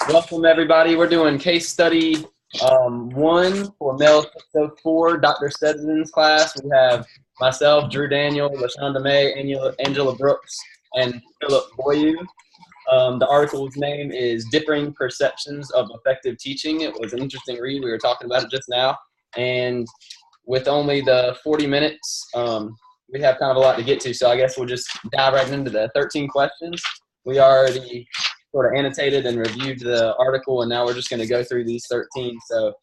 Welcome, everybody. We're doing case study 1 for Mel 604, Dr. Stedson's class. We have myself, Drew Daniel, Lashonda May, Angela Brooks, and Philip Boayue. The article's name is Differing Perceptions of Effective Teaching. It was an interesting read. We were talking about it just now. And with only the 40 minutes, we have kind of a lot to get to. So I guess we'll just dive right into the 13 questions. We already sort of annotated and reviewed the article, and now we're just going to go through these 13. So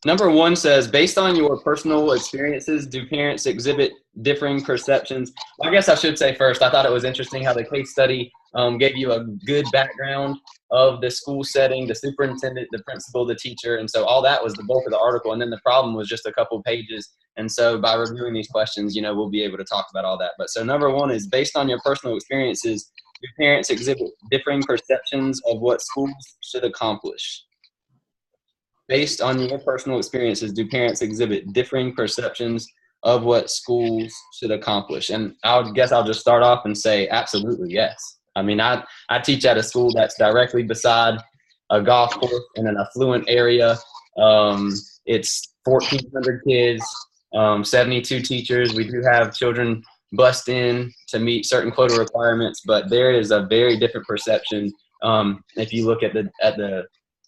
number 1 says, based on your personal experiences, do parents exhibit differing perceptions? Well, I guess I should say first, I thought it was interesting how the case study gave you a good background of the school setting, the superintendent, the principal, the teacher, and so all that was the bulk of the article, and then the problem was just a couple pages. And so by reviewing these questions, we'll be able to talk about all that. But so number 1 is, based on your personal experiences, do parents exhibit differing perceptions of what schools should accomplish? Based on your personal experiences, do parents exhibit differing perceptions of what schools should accomplish? And I guess I'll just start off and say absolutely yes. I mean, I teach at a school that's directly beside a golf course in an affluent area. It's 1,400 kids, 72 teachers. We do have children bused in to meet certain quota requirements, but there is a very different perception if you look at the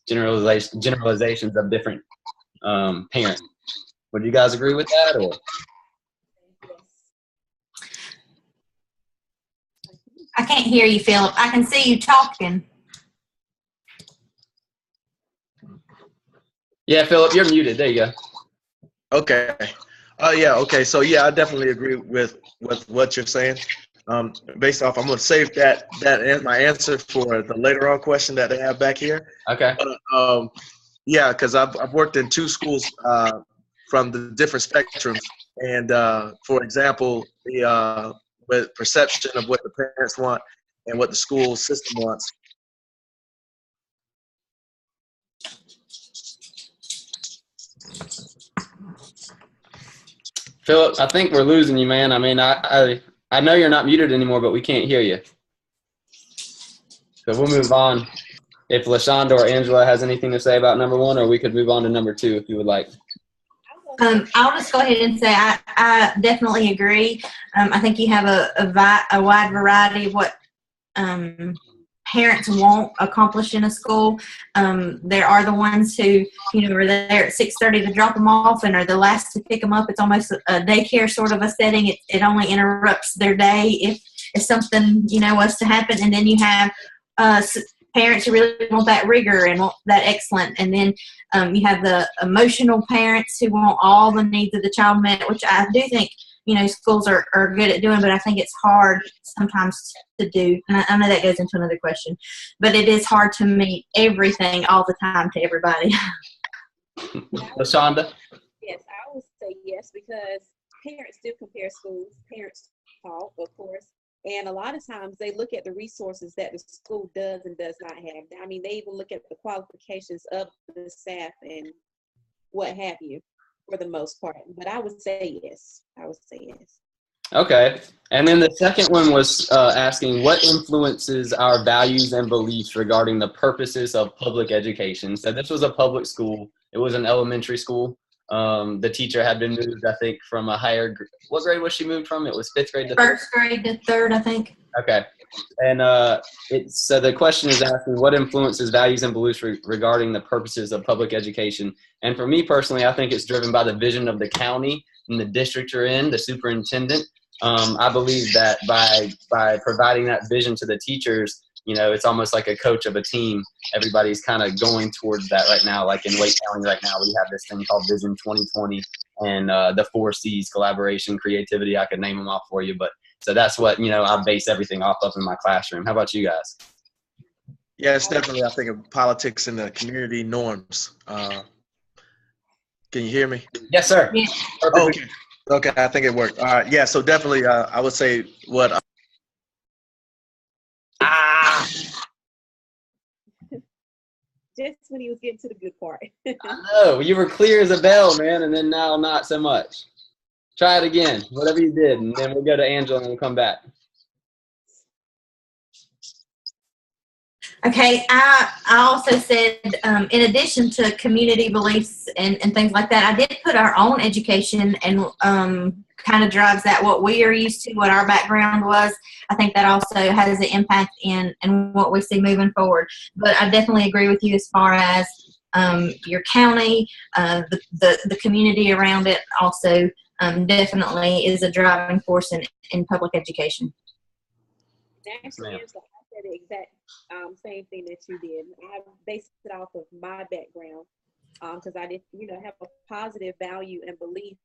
generalizations of different parents. Would you guys agree with that? Or? I can't hear you, Philip. I can see you talking. Yeah, Philip, you're muted. There you go. Okay. Okay. So yeah, I definitely agree with what you're saying. Based off, I'm going to save that as my answer for the later on question that they have back here. Okay. Yeah, because I've worked in 2 schools from the different spectrums, and for example, the with perception of what the parents want and what the school system wants. Philip, I think we're losing you, man. I mean, I know you're not muted anymore, but we can't hear you. So we'll move on. If Lashonda or Angela has anything to say about number 1, or we could move on to number 2 if you would like. I'll just go ahead and say I definitely agree. I think you have a wide variety of what parents won't accomplish in a school. There are the ones who, are there at 6:30 to drop them off and are the last to pick them up. It's almost a daycare sort of a setting. It only interrupts their day if something, was to happen. And then you have parents who really want that rigor and want that excellent. And then you have the emotional parents who want all the needs of the child met, which I do think, schools are good at doing, but I think it's hard sometimes to do. And I know that goes into another question, but it is hard to meet everything all the time to everybody. Lashonda? Yes, I would say yes, because parents do compare schools. Parents talk, of course. And a lot of times they look at the resources that the school does and does not have. I mean, they even look at the qualifications of the staff and what have you, for the most part. But I would say yes. Okay. And then the second one was asking, what influences our values and beliefs regarding the purposes of public education? So this was a public school. It was an elementary school. The teacher had been moved, I think, from a higher what grade was she moved from? It was 5th grade to 3rd? 1st grade to 3rd, I think. Okay. And so the question is asking, what influences values and beliefs regarding the purposes of public education? And for me personally, I think it's driven by the vision of the county and the district you're in, the superintendent. I believe that by providing that vision to the teachers, it's almost like a coach of a team. Everybody's kind of going towards that right now. Like in Wake County right now, we have this thing called Vision 2020 and the 4 C's: collaboration, creativity. I could name them off for you. But so that's what, I base everything off of in my classroom. How about you guys? Yeah, it's definitely, I think, of politics and the community norms. Can you hear me? Yes, sir. Yeah. Okay, I think it worked. All right, yeah, so definitely I would say what Just when he was getting to the good part. I know. You were clear as a bell, man, and then now not so much. Try it again, whatever you did, and then we'll go to Angela and we'll come back. Okay, I also said, in addition to community beliefs and things like that, I did put our own education and kind of drives that what we are used to, what our background was. I think that also has an impact in what we see moving forward. But I definitely agree with you as far as your county, the community around it also definitely is a driving force in public education. Actually, Angela, I said the exact same thing that you did. I based it off of my background because I did, have a positive value and belief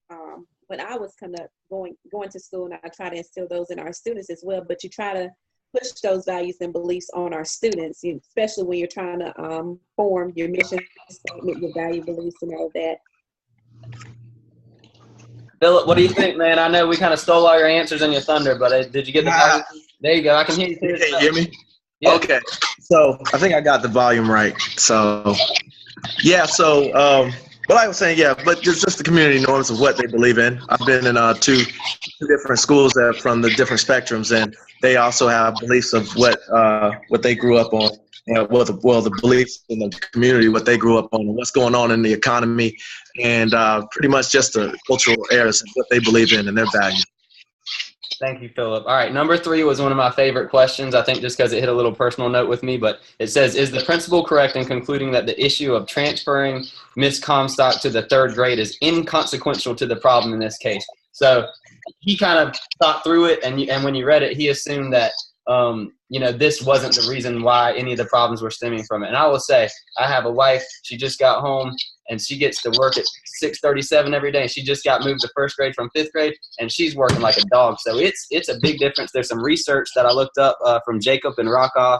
when I was going to school, and I try to instill those in our students as well. But you try to push those values and beliefs on our students, especially when you're trying to form your mission statement, your value beliefs, and all that. Philip, what do you think, man? I know we kind of stole all your answers and your thunder, but did you get the volume? There you go. I can hear you. Can you hear me? Yeah. Okay. So I think I got the volume right. So, yeah. So, what I was saying, yeah, but just the community norms of what they believe in. I've been in two different schools that from the different spectrums, and they also have beliefs of what they grew up on. The beliefs in the community, what they grew up on, and what's going on in the economy, and pretty much just the cultural areas of what they believe in and their values. Thank you, Philip. All right, number 3 was one of my favorite questions, I think just because it hit a little personal note with me, but it says, is the principal correct in concluding that the issue of transferring Miss Comstock to the 3rd grade is inconsequential to the problem in this case? So he kind of thought through it, and when you read it, he assumed that this wasn't the reason why any of the problems were stemming from it. And I will say, I have a wife, she just got home, and she gets to work at 6:37 every day. She just got moved to 1st grade from 5th grade, and she's working like a dog. So it's a big difference. There's some research that I looked up from Jacob and Rockoff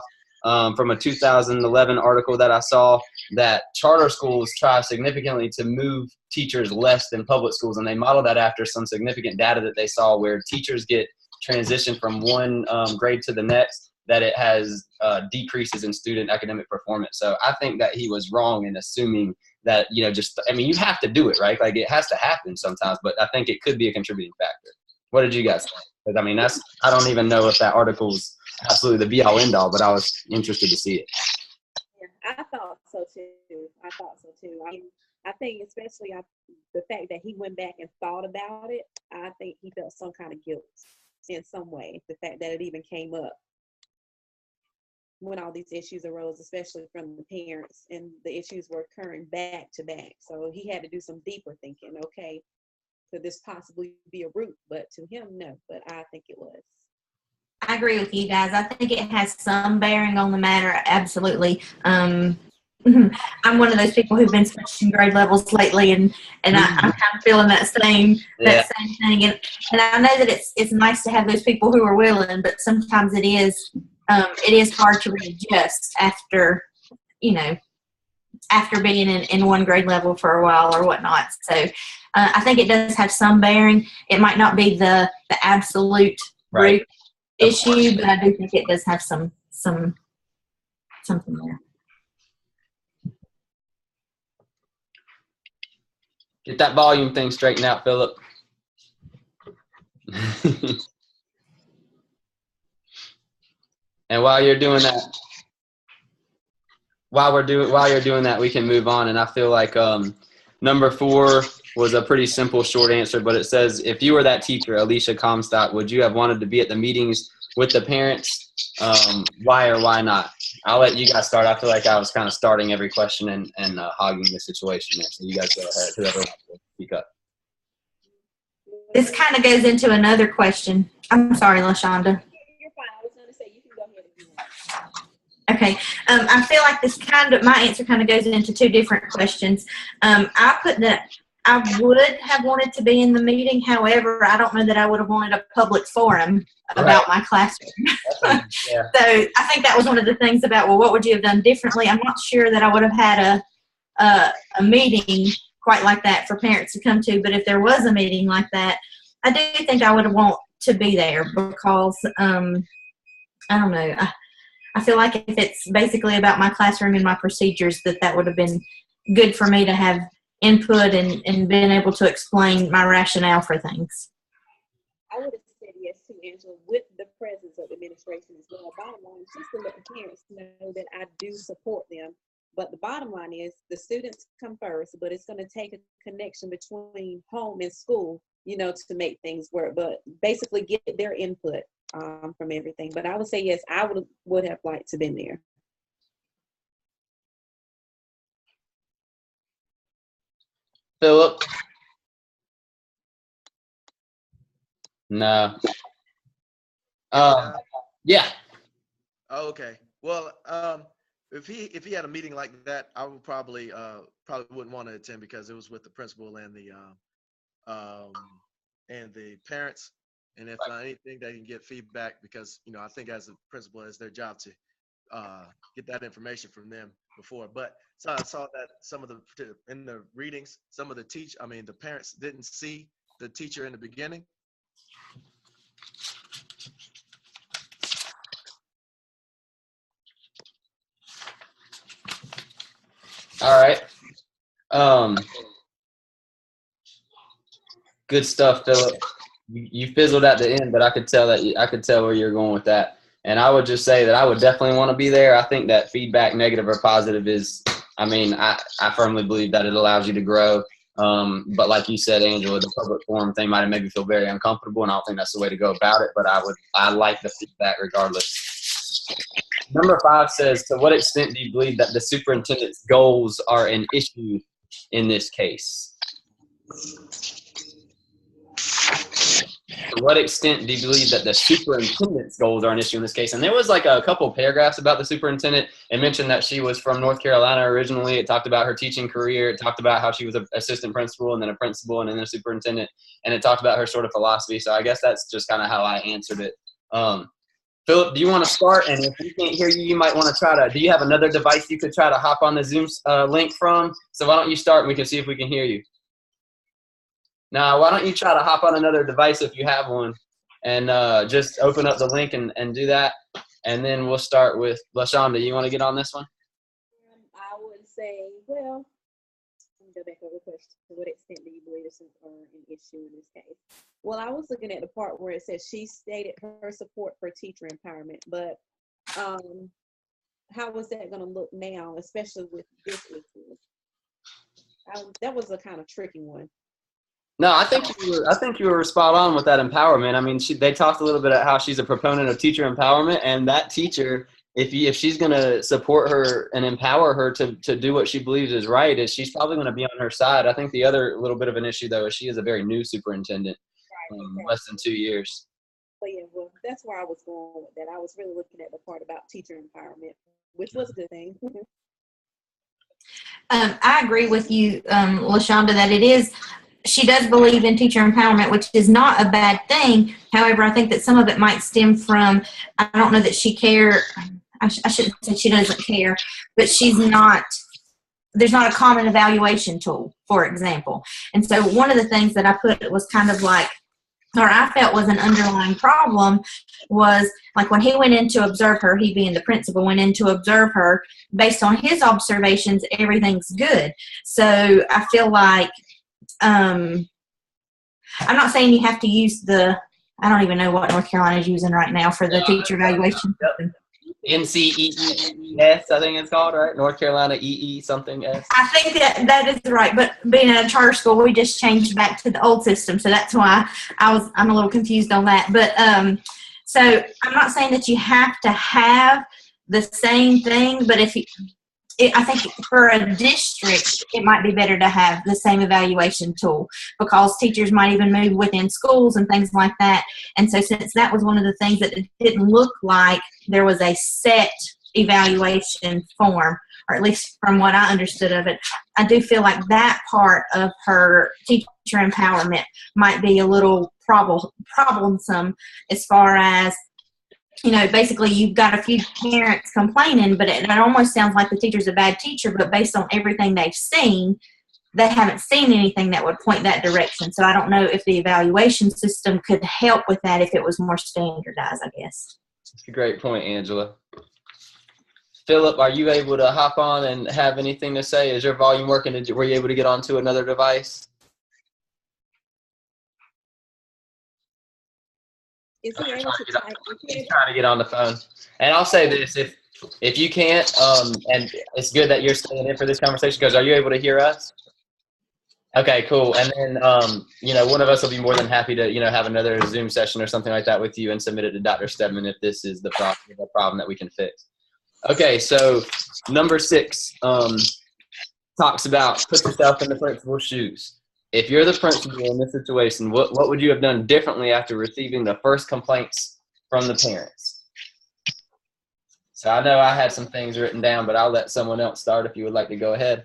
from a 2011 article that I saw that charter schools try significantly to move teachers less than public schools, and they model that after some significant data that they saw where teachers get transitioned from one grade to the next, that it has decreases in student academic performance. So I think that he was wrong in assuming that, you have to do it, right? Like it has to happen sometimes, but I think it could be a contributing factor. What did you guys think? Because I don't even know if that article's absolutely the be all end all, but I was interested to see it. Yeah, I thought so too. I think especially the fact that he went back and thought about it, I think he felt some kind of guilt in some way, the fact that it even came up when all these issues arose, especially from the parents, and the issues were occurring back to back. So he had to do some deeper thinking. Okay, could this possibly be a root? But to him, no. But I think it was. I agree with you guys. I think it has some bearing on the matter. Absolutely. I'm one of those people who've been switching grade levels lately, and I'm kind of feeling that same thing. And I know that it's nice to have those people who are willing, but sometimes it is hard to readjust after being in one grade level for a while or whatnot. So I think it does have some bearing. It might not be the absolute root issue, but I do think it does have something there. Get that volume thing straightened out, Philip. And while you're doing that, we can move on. And I feel like number 4 was a pretty simple, short answer, but it says, if you were that teacher, Alicia Comstock, would you have wanted to be at the meetings with the parents? Why or why not? I'll let you guys start. I feel like I was kind of starting every question and hogging the situation there. So you guys go ahead. Whoever wants to speak up. This kind of goes into another question. I'm sorry, Lashonda. You're fine. I was going to say you can go ahead if you want. Okay. I feel like my answer kind of goes into 2 different questions. I put that I would have wanted to be in the meeting. However, I don't know that I would have wanted a public forum about my classroom. Yeah. So I think that was one of the things about, well, what would you have done differently? I'm not sure that I would have had a meeting quite like that for parents to come to, but if there was a meeting like that, I do think I would have want to be there because, I don't know, I feel like if it's basically about my classroom and my procedures, that would have been good for me to have input and been able to explain my rationale for things. I would have said yes too, Angela, with the presence of administration as well. Bottom line is just to let the parents know that I do support them. But the bottom line is the students come first, but it's going to take a connection between home and school, you know, to make things work. But basically get their input from everything. But I would say yes, I would have liked to been there. Philip? No. Yeah. Oh, okay. Well, if he had a meeting like that, I would probably wouldn't want to attend because it was with the principal and the parents. And if anything, they can get feedback because, you know, I think as a principal, it's their job to get that information from them before. But so I saw that some of in the readings, some of the parents didn't see the teacher in the beginning. All right. Good stuff, Philip. You fizzled at the end, but I could tell where you're going with that. And I would just say that I would definitely want to be there. I think that feedback, negative or positive, I firmly believe that it allows you to grow. But like you said, Angela, the public forum thing might have made me feel very uncomfortable, and I don't think that's the way to go about it. But I like the feedback regardless. Number 5 says, to what extent do you believe that the superintendent's goals are an issue in this case? To what extent do you believe that the superintendent's goals are an issue in this case? And there was like a couple of paragraphs about the superintendent. It mentioned that she was from North Carolina originally. It talked about her teaching career. It talked about how she was an assistant principal and then a principal and then a superintendent. And it talked about her sort of philosophy. So I guess that's just kind of how I answered it. Philip, do you want to start? And if we can't hear you, you might want to do you have another device you could try to hop on the Zoom link from? So why don't you start and we can see if we can hear you. Now, why don't you try to hop on another device if you have one and just open up the link and do that. And then we'll start with Lashonda. You want to get on this one? I would say, well, let me go back over the question. To what extent do you believe this is an issue in this case? Well, I was looking at the part where it says she stated her support for teacher empowerment, but how is that going to look now, especially with this issue? That was a kind of tricky one. No, I think you were spot on with that empowerment. I mean, they talked a little bit about how she's a proponent of teacher empowerment, and that teacher, if she's going to support her and empower her to do what she believes is right, she's probably going to be on her side. I think the other little bit of an issue, though, is she is a very new superintendent, right, less than 2 years. But yeah, well, that's where I was going with that. I was really looking at the part about teacher empowerment, which was a good thing. I agree with you, Lashonda, that it is. She does believe in teacher empowerment, which is not a bad thing. However, I think that some of it might stem from, I don't know that she cares. I shouldn't say she doesn't care, but there's not a common evaluation tool, for example. And so one of the things that I put was kind of like, or I felt was an underlying problem was like when he went in to observe her, he being the principal went in to observe her, based on his observations, everything's good. So I feel like, I'm not saying you have to use I don't even know what North Carolina is using right now for the teacher evaluation. NCEES, I think it's called, right? North Carolina EE something S. I think that is right, but being at a charter school, we just changed back to the old system, so that's why I'm a little confused on that. But so I'm not saying that you have to have the same thing, but I think for a district, it might be better to have the same evaluation tool because teachers might even move within schools and things like that. And so since that was one of the things that it didn't look like there was a set evaluation form, or at least from what I understood of it, I do feel like that part of her teacher empowerment might be a little problemsome as far as, basically you've got a few parents complaining, but it almost sounds like the teacher's a bad teacher, but based on everything they've seen, they haven't seen anything that would point that direction. So I don't know if the evaluation system could help with that if it was more standardized, I guess. That's a great point, Angela. Philip, are you able to hop on and have anything to say? Is your volume working? Were you able to get onto another device? Is he able to type? He's trying to get on the phone. And I'll say this, if you can't, and it's good that you're staying in for this conversation, because are you able to hear us? Okay, cool. And then, one of us will be more than happy to, have another Zoom session or something like that with you and submit it to Dr. Stedman if this is the problem that we can fix. Okay, so number 6 talks about put yourself in the principal's shoes. If you're the principal in this situation, what would you have done differently after receiving the first complaints from the parents? So I know I had some things written down, but I'll let someone else start if you would like to go ahead.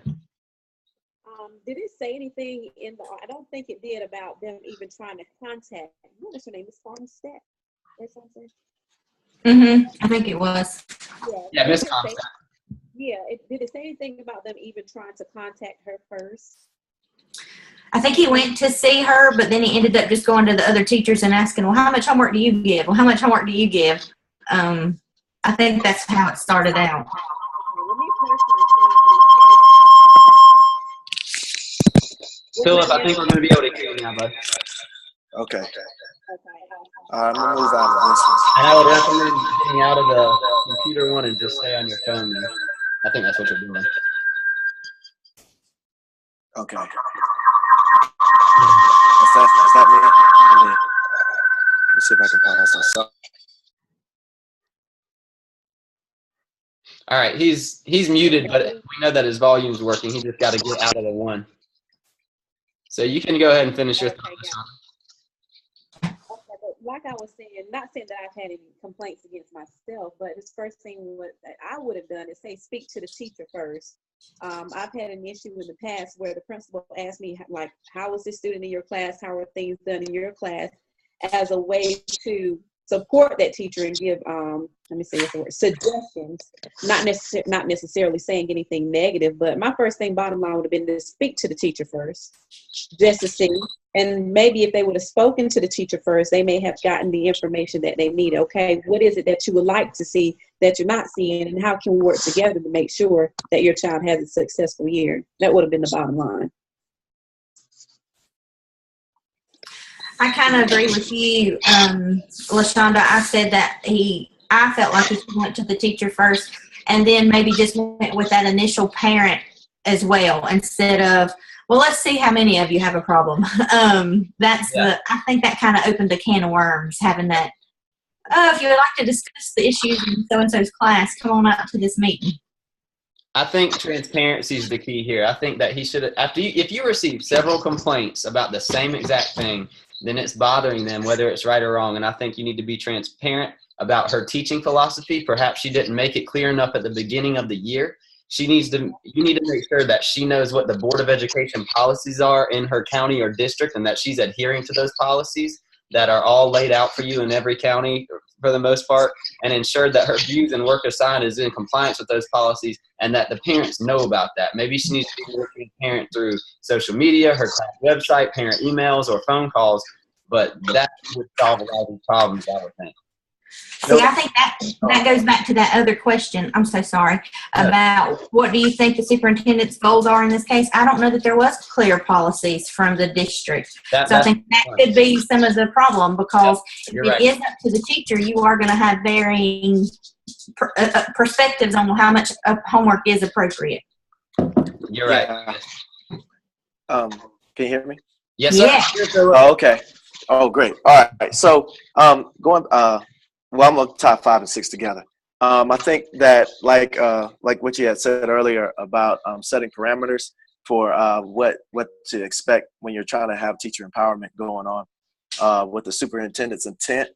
Did it say anything in the? I don't think it did about them even trying to contact. What is her name? Miss Farmstead or something? I think it was. Yeah, Miss Comstock. Yeah. Did it say anything about them even trying to contact her first? I think he went to see her, but then he ended up just going to the other teachers and asking, well, how much homework do you give? Well, how much homework do you give? I think that's how it started out. Philip, I think we're going to be able to hear you now, bud. Okay. I'm going to move out of this one. And I would recommend getting out of the computer one and just stay on your phone. I think that's what you're doing. Okay. Is that me? Let's see if I can pass this up. All right, he's muted, but we know that his volume's working. He just got to get out of the one. So you can go ahead and finish your thoughts. Okay, but like I was saying, not saying that I've had any complaints against myself, but his first thing that I would have done is say, speak to the teacher first. I've had an issue in the past where the principal asked me, like, how was this student in your class? How are things done in your class? As a way to support that teacher and give, let me say the word, suggestions, not necessarily saying anything negative, but my first thing, bottom line, would have been to speak to the teacher first, just to see. And maybe if they would have spoken to the teacher first, they may have gotten the information that they need. Okay, what is it that you would like to see that you're not seeing, and how can we work together to make sure that your child has a successful year? That would have been the bottom line. I kind of agree with you, Lashonda. I said that I felt like he went to the teacher first and then maybe just went with that initial parent as well instead of, well, let's see how many of you have a problem. I think that kind of opened a can of worms, having that, if you would like to discuss the issues in so-and-so's class, come on out to this meeting. I think transparency is the key here. I think that he should, if you receive several complaints about the same exact thing, then it's bothering them, whether it's right or wrong. And I think you need to be transparent about her teaching philosophy. Perhaps she didn't make it clear enough at the beginning of the year. You need to make sure that she knows what the Board of Education policies are in her county or district, and that she's adhering to those policies that are all laid out for you in every county for the most part, and ensure that her views and work assigned is in compliance with those policies, and that the parents know about that. Maybe she needs to be working with parent through social media, her class website, parent emails, or phone calls, but that would solve a lot of these problems, I would think. See, I think that goes back to that other question, I'm so sorry, about what do you think the superintendent's goals are in this case? I don't know that there was clear policies from the district. So I think that could be some of the problem, because if it is up to the teacher, you are going to have varying perspectives on how much homework is appropriate. You're right. Can you hear me? Yes, sir. Yeah. Oh, okay. Oh, great. All right. So well, I'm going to tie 5 and 6 together. I think that like what you had said earlier about setting parameters for what to expect when you're trying to have teacher empowerment going on with the superintendent's intent,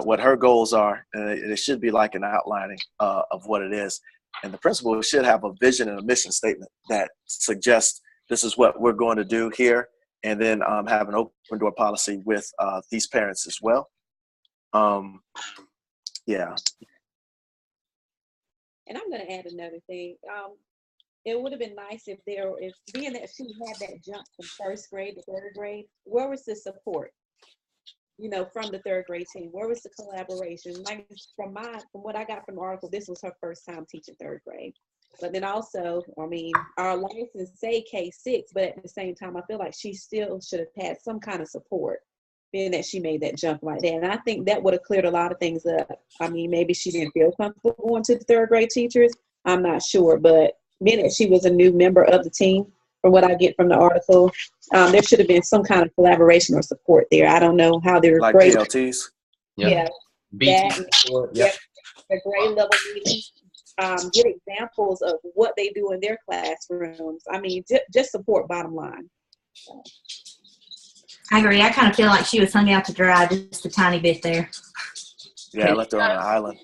what her goals are, it should be like an outlining of what it is. And the principal should have a vision and a mission statement that suggests this is what we're going to do here, and then have an open door policy with these parents as well. Yeah. And I'm going to add another thing. It would have been nice if being that she had that jump from first grade to third grade, where was the support? you know, from the third grade team? Where was the collaboration? Like from what I got from the article, this was her first time teaching third grade. But then also, I mean, our license say K6, but at the same time, I feel like she still should have had some kind of support, being that she made that jump like that. And I think that would have cleared a lot of things up. I mean, maybe she didn't feel comfortable going to the third grade teachers. I'm not sure, but being that she was a new member of the team, from what I get from the article, there should have been some kind of collaboration or support there. I don't know how they're Like grade. PLTs. Yep. Yeah, BT support. Yep. the grade level meetings. Get examples of what they do in their classrooms. I mean, just support, bottom line. I agree. I kind of feel like she was hung out to dry just a tiny bit there. Yeah, I left her on an island.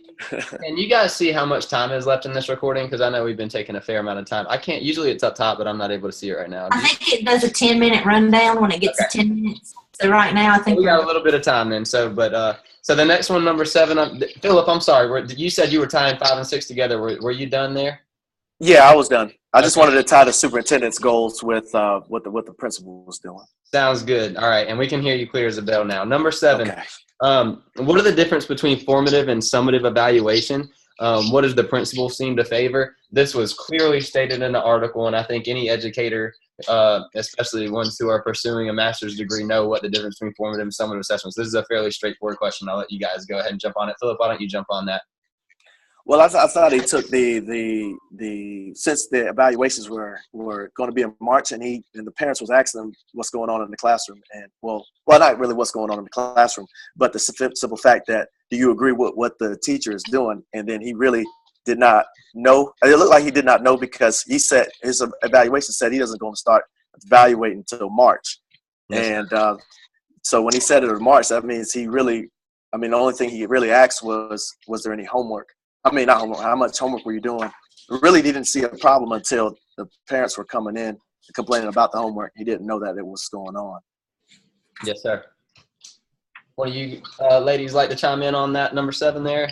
And you guys see how much time is left in this recording? Because I know we've been taking a fair amount of time. I can't, usually it's up top, but I'm not able to see it right now. I think it does a 10-minute rundown when it gets to 10 minutes. So right now, I think we got a little bit of time then. So, so the next one, number 7, Philip, I'm sorry. You said you were tying 5 and 6 together. Were you done there? Yeah, I was done. I just wanted to tie the superintendent's goals with what the principal was doing. Sounds good. All right, and we can hear you clear as a bell now. Number 7. Okay. What are the difference between formative and summative evaluation? What does the principal seem to favor? This was clearly stated in the article, and I think any educator, especially ones who are pursuing a master's degree, know what the difference between formative and summative assessments. This is a fairly straightforward question. I'll let you guys go ahead and jump on it. Philip, why don't you jump on that? Well, I thought he took the since the evaluations were going to be in March, and the parents was asking them what's going on in the classroom, and well, not really what's going on in the classroom, but the simple fact that, do you agree with what the teacher is doing? And then he really did not know. It looked like he did not know, because he said his evaluation said he doesn't going to start evaluating until March. Yes. And so when he said it in March, that means he really, I mean, the only thing he really asked was there any homework? I mean, not homework, how much homework were you doing? Really didn't see a problem until the parents were coming in complaining about the homework. He didn't know that it was going on. Yes, sir. What do you ladies like to chime in on that, number 7 there?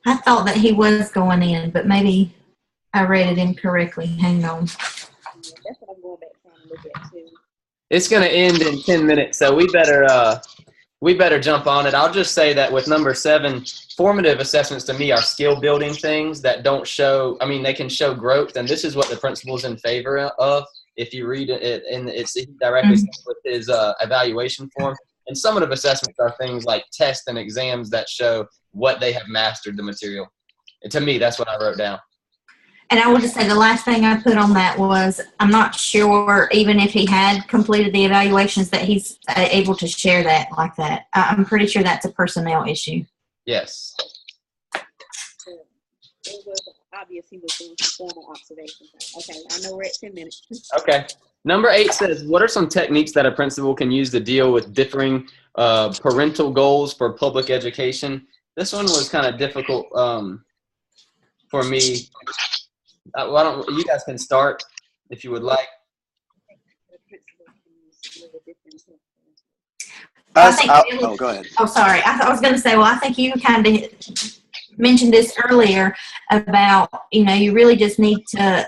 I thought that he was going in, but maybe I read it incorrectly. Hang on. That's what I'm going back trying to look at too. It's going to end in 10 minutes, so we better jump on it. I'll just say that with number 7, formative assessments to me are skill building things that don't show, I mean, they can show growth, and this is what the principal's in favor of. If you read it, and it's directly with his evaluation form. And summative assessments are things like tests and exams that show what they have mastered the material. And to me, that's what I wrote down. And I will just say the last thing I put on that was, I'm not sure, even if he had completed the evaluations, that he's able to share that like that. I'm pretty sure that's a personnel issue. Yes. It was obvious he was doing some formal observations. Okay, I know we're at 10 minutes. Okay. Number 8 says, what are some techniques that a principal can use to deal with differing parental goals for public education? This one was kind of difficult for me. Why don't you guys can start if you would like. Go ahead. Oh, sorry. I was going to say, well, I think you kind of mentioned this earlier about, you really just need to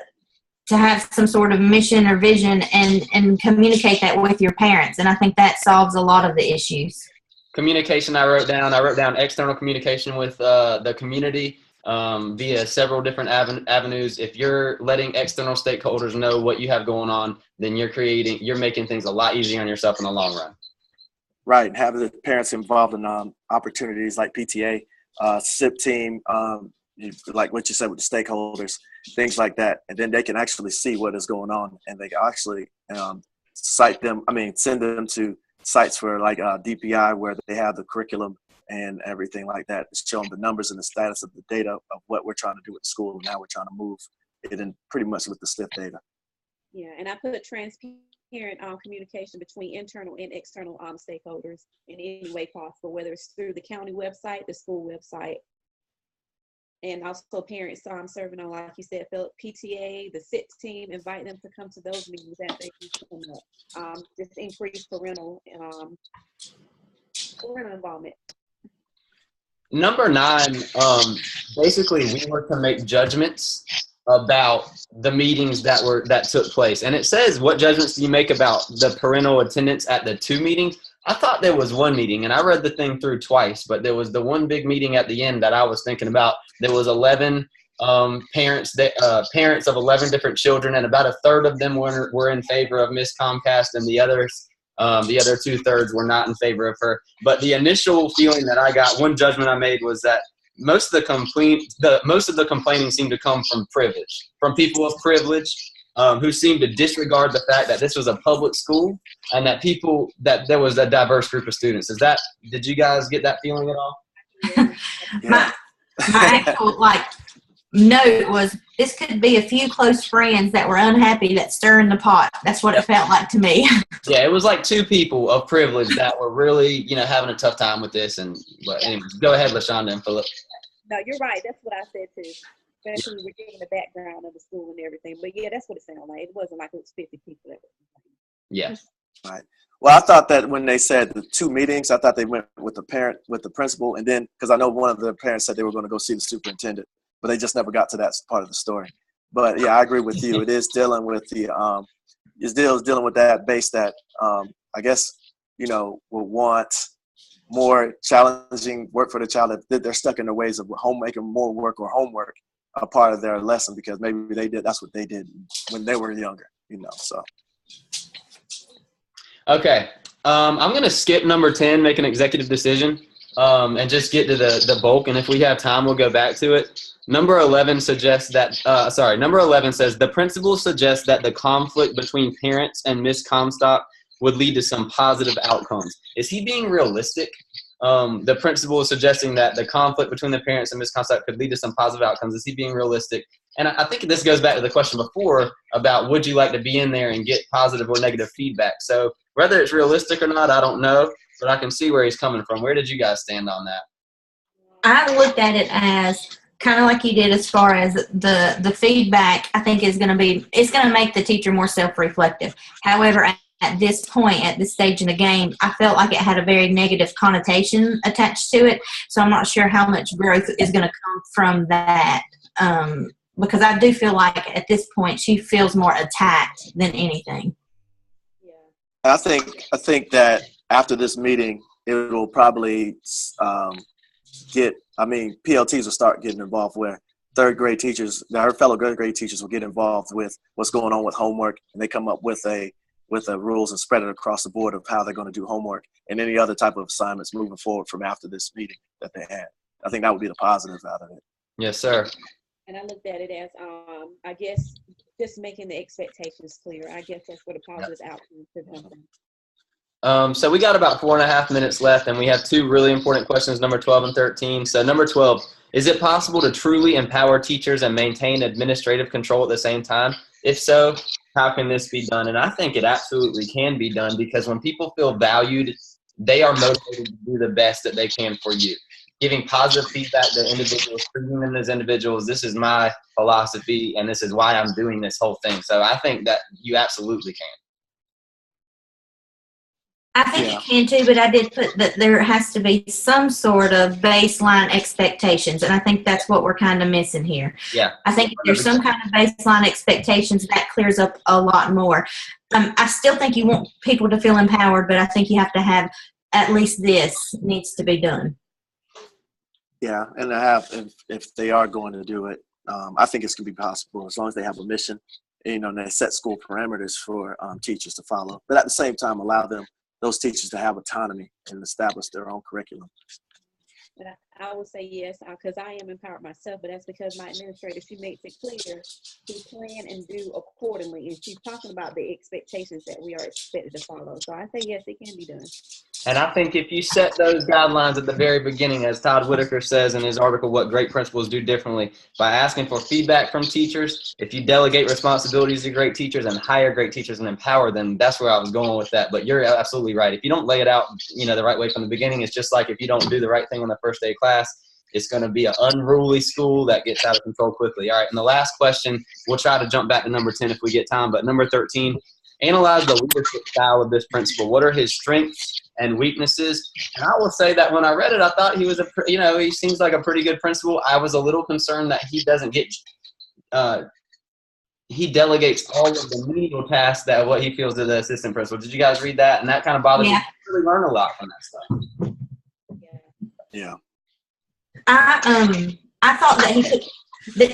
have some sort of mission or vision and communicate that with your parents. And I think that solves a lot of the issues. Communication, I wrote down external communication with the community via several different avenues. If you're letting external stakeholders know what you have going on, then you're making things a lot easier on yourself in the long run. Right, and have the parents involved in opportunities like PTA, SIP team, like what you said with the stakeholders, things like that, and then they can actually see what is going on, and they can actually send them to sites for like DPI, where they have the curriculum and everything like that, show them the numbers and the status of the data of what we're trying to do at the school, and now we're trying to move it in pretty much with the SIP data. Yeah, and I put transparent communication between internal and external stakeholders in any way possible, whether it's through the county website, the school website, and also parents serving on, like you said, Philip, PTA, the SIT team, invite them to come to those meetings that they can come up. Just increase parental involvement. Number 9, basically we were to make judgments about the meetings that took place. And it says, what judgments do you make about the parental attendance at the 2 meetings? I thought there was 1 meeting, and I read the thing through twice, but there was the one big meeting at the end that I was thinking about. There was 11 parents of 11 different children, and about a third of them were in favor of Miss Comcast, and the other 2/3 were not in favor of her. But the initial feeling that I got, one judgment I made, was that most of the complaining seemed to come from privilege, from people of privilege, who seemed to disregard the fact that this was a public school and that there was a diverse group of students. Did you guys get that feeling at all? my actual note was, this could be a few close friends that were unhappy that stirring the pot. That's what it felt like to me. Yeah, it was like 2 people of privilege that were really, having a tough time with this. But anyways, go ahead, Lashonda and Philip. No, you're right. That's what I said too. Especially we're getting the background of the school and everything. But yeah, that's what it sounded like. It wasn't like it was 50 people that were. Yeah. Right. Well, I thought that when they said the 2 meetings, I thought they went with the principal, and then because I know one of the parents said they were going to go see the superintendent, but they just never got to that part of the story. But yeah, I agree with you. It is dealing with dealing with that base that I guess will want more challenging work for the child, that they're stuck in their ways of making more work or homework a part of their lesson because maybe that's what they did when they were younger, so. Okay. I'm going to skip number 10, make an executive decision, and just get to the bulk. And if we have time, we'll go back to it. Number 11 suggests that, number 11 says the principal suggests that the conflict between parents and Miss Comstock would lead to some positive outcomes. Is he being realistic? The principal is suggesting that the conflict between the parents and Miss Comstock could lead to some positive outcomes. Is he being realistic? And I think this goes back to the question before about would you like to be in there and get positive or negative feedback? So whether it's realistic or not, I don't know, but I can see where he's coming from. Where did you guys stand on that? I looked at it as kind of like you did as far as the feedback. I think it's going to make the teacher more self-reflective. However, at this point, at this stage in the game, I felt like it had a very negative connotation attached to it. So I'm not sure how much growth is going to come from that. Because I do feel like at this point she feels more attacked than anything. Yeah. I think that after this meeting, it will probably PLTs will start getting involved where third grade teachers, our fellow third grade teachers will get involved with what's going on with homework, and they come up with the rules and spread it across the board of how they're going to do homework and any other type of assignments moving forward from after this meeting that they had. I think that would be the positive out of it. Yes, sir. And I looked at it as, I guess, just making the expectations clear. I guess that's what a positive outcome could happen. So we got about 4.5 minutes left, and we have 2 really important questions, number 12 and 13. So number 12, is it possible to truly empower teachers and maintain administrative control at the same time? If so, how can this be done? And I think it absolutely can be done, because when people feel valued, they are motivated to do the best that they can for you. Giving positive feedback to individuals, treating them as individuals. This is my philosophy, and this is why I'm doing this whole thing. So I think that you absolutely can. I think it can too, but I did put that there has to be some sort of baseline expectations, and I think that's what we're kind of missing here. Yeah. I think if there's some kind of baseline expectations, that clears up a lot more. I still think you want people to feel empowered, but I think you have to have at least this needs to be done. Yeah, and if they are going to do it, I think it's going to be possible as long as they have a mission, and they set school parameters for teachers to follow. But at the same time, allow those teachers to have autonomy and establish their own curriculum. And I would say yes, because I am empowered myself, but that's because my administrator, she makes it clear to plan and do accordingly. And she's talking about the expectations that we are expected to follow. So I say yes, it can be done. And I think if you set those guidelines at the very beginning, as Todd Whitaker says in his article, What Great Principals Do Differently, by asking for feedback from teachers, if you delegate responsibilities to great teachers and hire great teachers and empower them, that's where I was going with that. But you're absolutely right. If you don't lay it out, the right way from the beginning, it's just like if you don't do the right thing on the first day of class, it's going to be an unruly school that gets out of control quickly. All right, and the last question, we'll try to jump back to number 10 if we get time, but number 13, analyze the leadership style of this principal. What are his strengths and weaknesses? And I will say that when I read it, I thought he was he seems like a pretty good principal. I was a little concerned that he doesn't get he delegates all of the menial tasks that what he feels to the assistant principal. Did you guys read that? And that kind of bothers me. You really learn a lot from that stuff. Yeah. I thought that he took,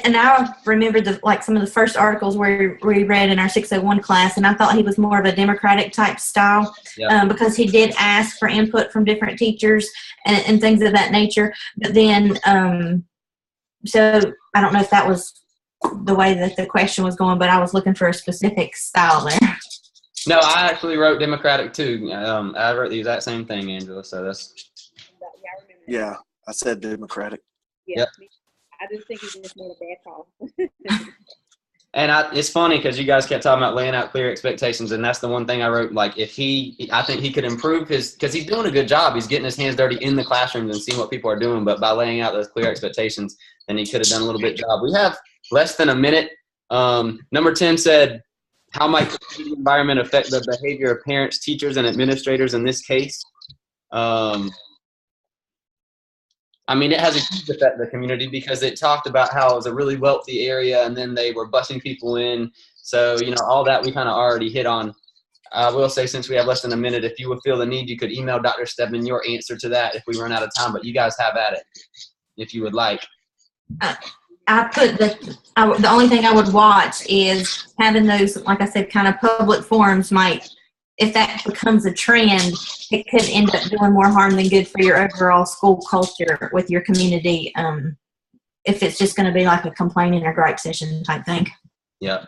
and I remember some of the first articles where we read in our 601 class, and I thought he was more of a democratic type style, because he did ask for input from different teachers and things of that nature. But then, so I don't know if that was the way that the question was going, but I was looking for a specific style there. No, I actually wrote democratic too. I wrote the exact same thing, Angela. So that's. Yeah, I said democratic. Yeah, I just think he just made a bad call. And it's funny because you guys kept talking about laying out clear expectations, and that's the one thing I wrote. Like, I think he could improve because he's doing a good job. He's getting his hands dirty in the classrooms and seeing what people are doing. But by laying out those clear expectations, then he could have done a little bit job. We have less than a minute. Number 10 said, "How might the environment affect the behavior of parents, teachers, and administrators in this case?" I mean, it has a huge effect on the community because it talked about how it was a really wealthy area and then they were busing people in. So, all that we kind of already hit on. I will say, since we have less than a minute, if you would feel the need, you could email Dr. Stedman your answer to that if we run out of time. But you guys have at it if you would like. I put the only thing I would watch is having those, like I said, kind of public forums might, if that becomes a trend, it could end up doing more harm than good for your overall school culture with your community. If it's just going to be like a complaining or gripe session type thing. Yeah.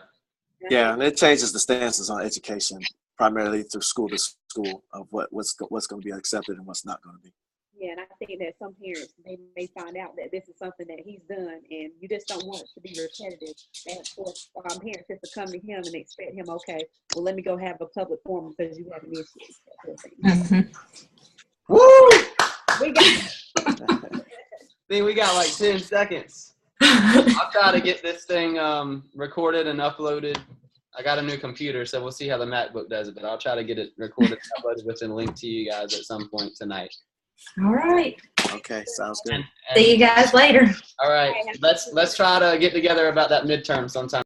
Yeah, and it changes the stances on education primarily through school to school of what's going to be accepted and what's not going to be. Yeah, and I think that some parents, they may find out that this is something that he's done, and you just don't want it to be repetitive. And of course, parents just to come to him and expect him, okay, well, let me go have a public forum because you have an issue. Woo! We got like 10 seconds. I'll try to get this thing recorded and uploaded. I got a new computer, so we'll see how the MacBook does it, but I'll try to get it recorded and uploaded with a link to you guys at some point tonight. All right. Okay, sounds good. See you guys later. All right, let's try to get together about that midterm sometime.